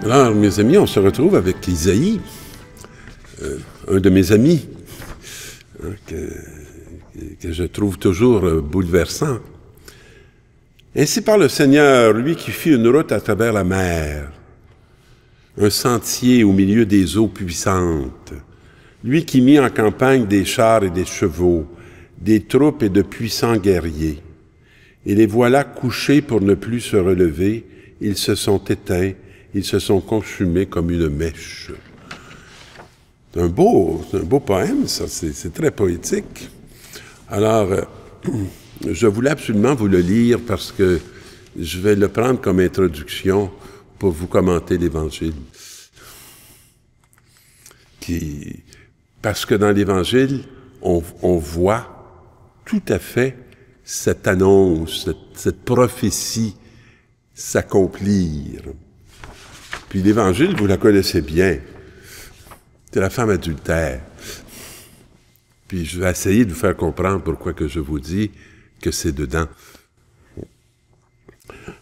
Alors, mes amis, on se retrouve avec Isaïe, un de mes amis, hein, que je trouve toujours bouleversant. Ainsi parle le Seigneur, lui qui fit une route à travers la mer, un sentier au milieu des eaux puissantes, lui qui mit en campagne des chars et des chevaux, des troupes et de puissants guerriers. Et les voilà couchés pour ne plus se relever, ils se sont éteints, ils se sont consumés comme une mèche. C'est un beau poème, ça, c'est très poétique. Alors, je voulais absolument vous le lire parce que je vais le prendre comme introduction pour vous commenter l'Évangile. Parce que dans l'Évangile, on voit tout à fait cette annonce, cette prophétie s'accomplir. Puis l'Évangile, vous la connaissez bien. C'est la femme adultère. Puis je vais essayer de vous faire comprendre pourquoi que je vous dis que c'est dedans.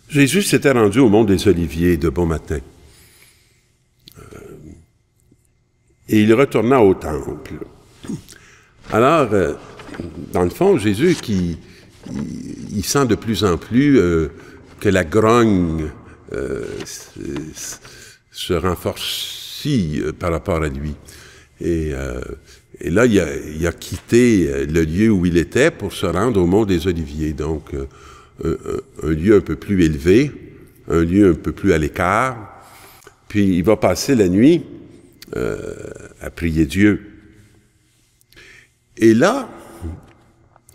Jésus s'était rendu au mont des Oliviers de bon matin. Et il retourna au temple. Alors, dans le fond, Jésus, il sent de plus en plus que la grogne se renforcit par rapport à lui. Et là, il a quitté le lieu où il était pour se rendre au mont des Oliviers. Donc, un lieu un peu plus élevé, un lieu un peu plus à l'écart. Puis, il va passer la nuit à prier Dieu. Et là,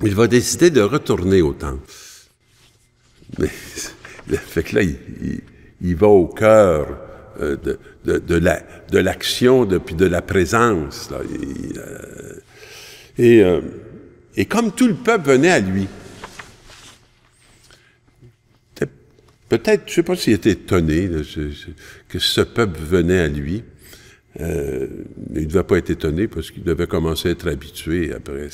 il va décider de retourner au temple. Mais, fait que là, il va au cœur de l'action, puis de la présence. Là. Et comme tout le peuple venait à lui, peut-être, je ne sais pas s'il était étonné là, que ce peuple venait à lui. Il ne devait pas être étonné parce qu'il devait commencer à être habitué après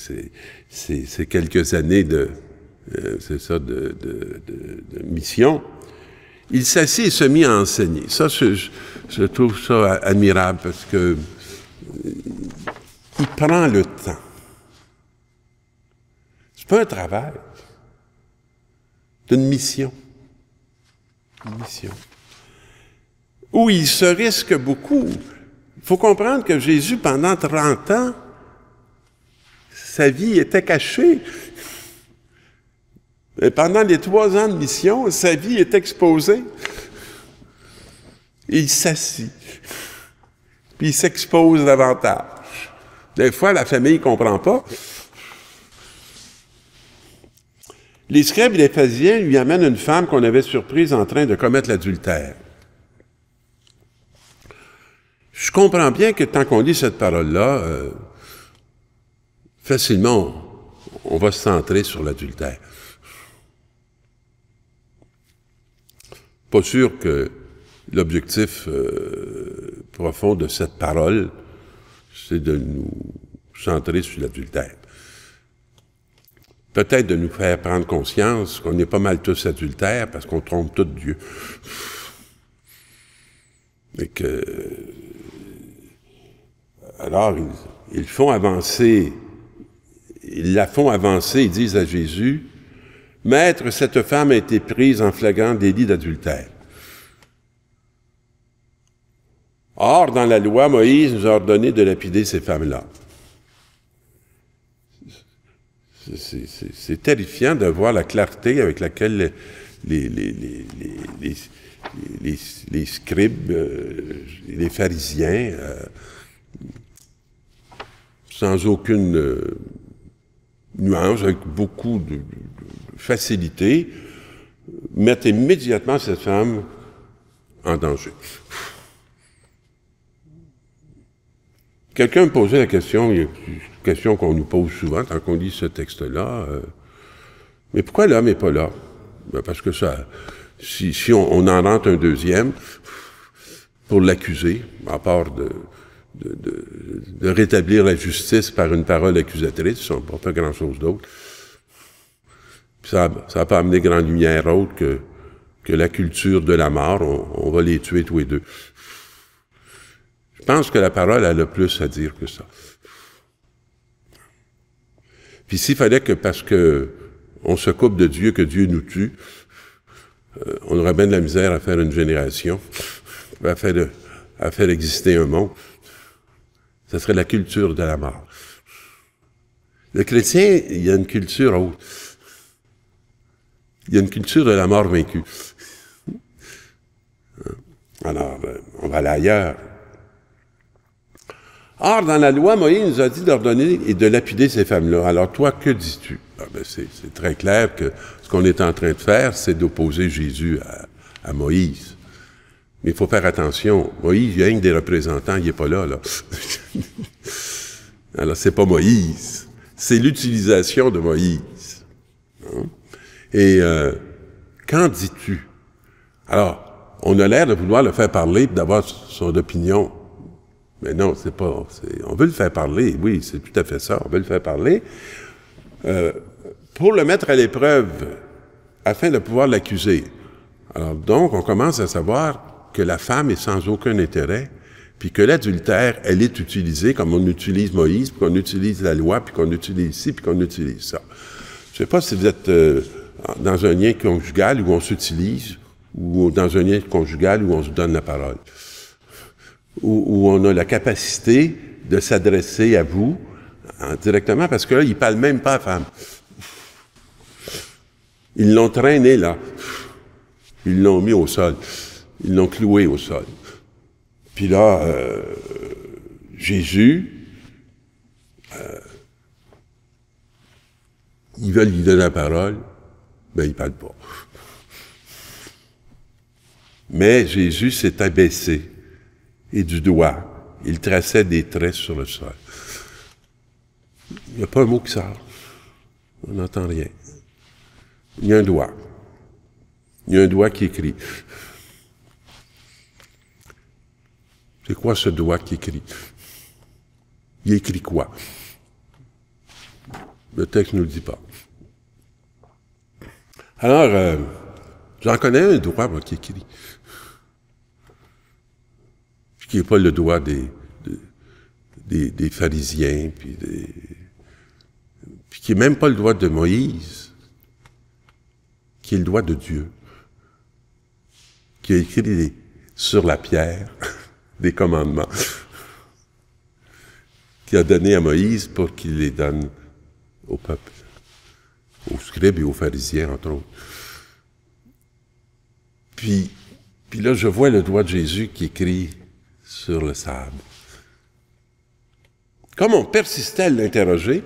ces quelques années de mission. Il s'assit et se mit à enseigner. Ça, je trouve ça admirable parce que il prend le temps. C'est pas un travail. C'est une mission. Une mission. Où il se risque beaucoup. Il faut comprendre que Jésus, pendant 30 ans, sa vie était cachée. Et pendant les 3 ans de mission, sa vie est exposée. Il s'assit. Puis il s'expose davantage. Des fois, la famille ne comprend pas. Les scribes et les pharisiens lui amènent une femme qu'on avait surprise en train de commettre l'adultère. Je comprends bien que tant qu'on lit cette parole-là, facilement, on va se centrer sur l'adultère. Pas sûr que l'objectif profond de cette parole, c'est de nous centrer sur l'adultère. Peut-être de nous faire prendre conscience qu'on est pas mal tous adultères parce qu'on trompe tout Dieu. Et que... Alors, ils la font avancer, ils disent à Jésus, « Maître, cette femme a été prise en flagrant délit d'adultère. Or, dans la loi, Moïse nous a ordonné de lapider ces femmes-là. » C'est terrifiant de voir la clarté avec laquelle les scribes, les pharisiens, sans aucune nuance, avec beaucoup de facilité, mettent immédiatement cette femme en danger. Quelqu'un me posait la question, il y a une question qu'on nous pose souvent quand on lit ce texte-là, mais pourquoi l'homme n'est pas là? Ben parce que ça, si on en rentre un deuxième pour l'accuser, à part de rétablir la justice par une parole accusatrice, on n'a pas grand-chose d'autre. Ça n'a pas amené grande lumière autre que la culture de la mort, on va les tuer tous les deux. pense que la parole a le plus à dire que ça. Puis s'il fallait que, parce que on se coupe de Dieu, que Dieu nous tue, on aurait bien de la misère à faire une génération, à faire exister un monde. Ça serait la culture de la mort. Le chrétien, il y a une culture autre. Il y a une culture de la mort vaincue. Alors, on va aller ailleurs. Or, dans la loi, Moïse nous a dit d'ordonner et de lapider ces femmes-là. Alors, toi, que dis-tu? C'est très clair que ce qu'on est en train de faire, c'est d'opposer Jésus à Moïse. Mais il faut faire attention. Moïse, il y a rien que des représentants, il n'est pas là. Alors, c'est pas Moïse. C'est l'utilisation de Moïse. Hein? Et qu'en dis-tu? Alors, on a l'air de vouloir le faire parler, d'avoir son opinion. Mais non, c'est pas... on veut le faire parler, oui, c'est tout à fait ça. On veut le faire parler pour le mettre à l'épreuve, afin de pouvoir l'accuser. Alors donc, on commence à savoir que la femme est sans aucun intérêt, puis que l'adultère, elle est utilisée comme on utilise Moïse, puis qu'on utilise la loi, puis qu'on utilise ci, puis qu'on utilise ça. Je ne sais pas si vous êtes dans un lien conjugal où on s'utilise, ou dans un lien conjugal où on se donne la parole. Où on a la capacité de s'adresser à vous directement, parce que là, ils ne parlent même pas à la femme. Ils l'ont traîné là. Ils l'ont mis au sol. Ils l'ont cloué au sol. Puis là, Jésus, ils veulent lui donner la parole, mais il ne parle pas. Mais Jésus s'est abaissé. Et du doigt, il traçait des traits sur le sol. Il n'y a pas un mot qui sort. On n'entend rien. Il y a un doigt. Il y a un doigt qui écrit. C'est quoi ce doigt qui écrit? Il écrit quoi? Le texte ne nous le dit pas. Alors, j'en connais un doigt, moi, qui écrit. Qui n'est pas le doigt des pharisiens, puis qui n'est même pas le doigt de Moïse, qui est le doigt de Dieu, qui a écrit sur la pierre des commandements, qui a donné à Moïse pour qu'il les donne au peuple, aux scribes et aux pharisiens, entre autres. Puis là, je vois le doigt de Jésus qui écrit sur le sable. Comme on persistait à l'interroger,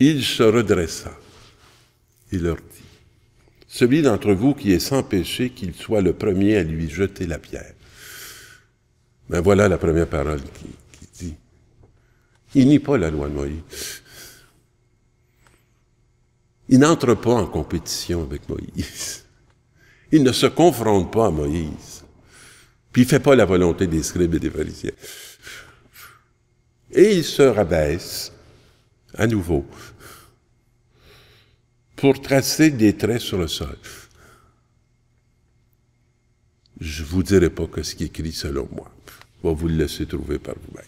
il se redressa. Il leur dit, « Celui d'entre vous qui est sans péché, qu'il soit le premier à lui jeter la pierre. » Ben voilà la première parole qui dit. Il nie pas la loi de Moïse. Il n'entre pas en compétition avec Moïse. Il ne se confronte pas à Moïse. Puis il ne fait pas la volonté des scribes et des pharisiens. Et il se rabaisse à nouveau pour tracer des traits sur le sol. Je ne vous dirai pas que ce qui est écrit selon moi. Je vais vous le laisser trouver par vous-même.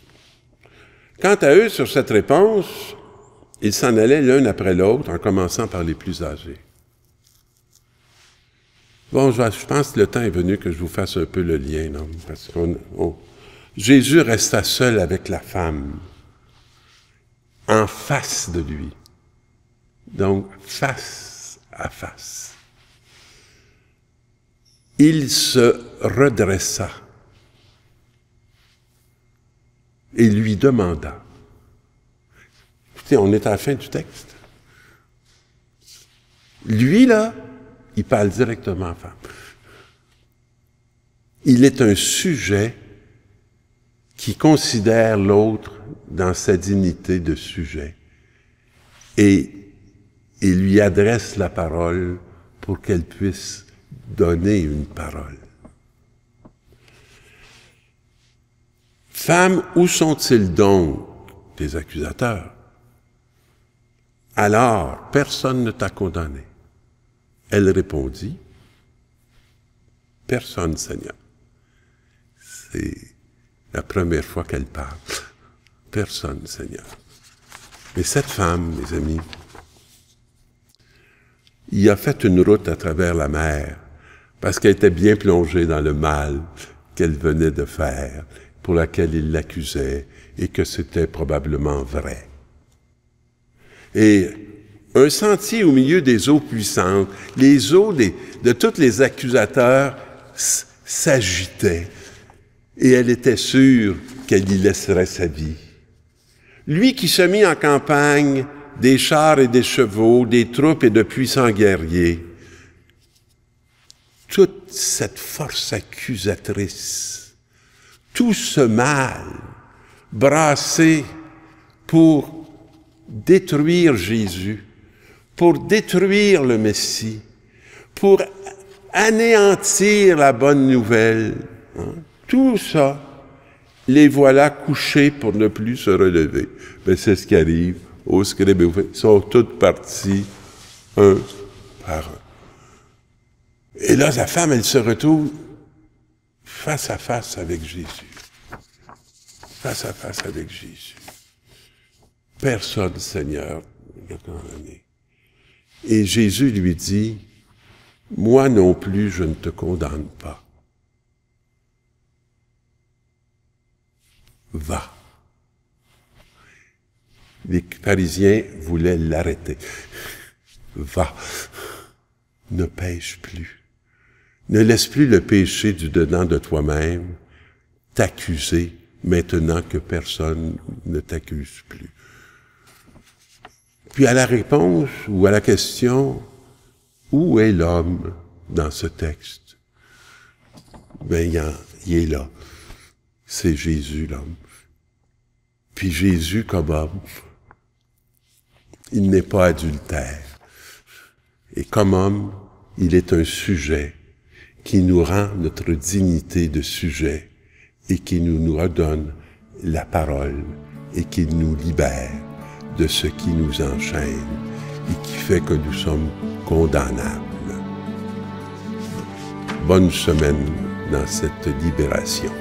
Quant à eux, sur cette réponse, ils s'en allaient l'un après l'autre, en commençant par les plus âgés. Bon, je pense que le temps est venu que je vous fasse un peu le lien, non? Parce que Jésus resta seul avec la femme, en face de lui. Donc, face à face. Il se redressa et lui demanda. Écoutez, on est à la fin du texte. Lui, là, il parle directement à la femme. Il est un sujet qui considère l'autre dans sa dignité de sujet et lui adresse la parole pour qu'elle puisse donner une parole. Femme, où sont-ils donc, tes accusateurs? Alors, personne ne t'a condamné. Elle répondit, personne, Seigneur. C'est la première fois qu'elle parle. Personne, Seigneur. Mais cette femme, mes amis, il a fait une route à travers la mer parce qu'elle était bien plongée dans le mal qu'elle venait de faire, pour laquelle il l'accusait, et que c'était probablement vrai. Et un sentier au milieu des eaux puissantes, les eaux de tous les accusateurs s'agitaient, et elle était sûre qu'elle y laisserait sa vie. Lui qui se mit en campagne, des chars et des chevaux, des troupes et de puissants guerriers, toute cette force accusatrice, tout ce mal brassé pour détruire Jésus, pour détruire le Messie, pour anéantir la bonne nouvelle, hein, tout ça, les voilà couchés pour ne plus se relever. Mais c'est ce qui arrive aux scribes et aux pharisiens. Ils sont toutes partis, un par un. Et là, la femme, elle se retrouve face à face avec Jésus. Face à face avec Jésus. Personne, Seigneur, n'a condamné. Et Jésus lui dit, « Moi non plus, je ne te condamne pas. Va. » Les pharisiens voulaient l'arrêter. « Va. Ne pêche plus. Ne laisse plus le péché du dedans de toi-même t'accuser maintenant que personne ne t'accuse plus. » Puis à la réponse ou à la question, où est l'homme dans ce texte? Ben, il est là. C'est Jésus, l'homme. Puis Jésus, comme homme, il n'est pas adultère. Et comme homme, il est un sujet qui nous rend notre dignité de sujet et qui nous redonne la parole et qui nous libère de ce qui nous enchaîne et qui fait que nous sommes condamnables. Bonne semaine dans cette libération.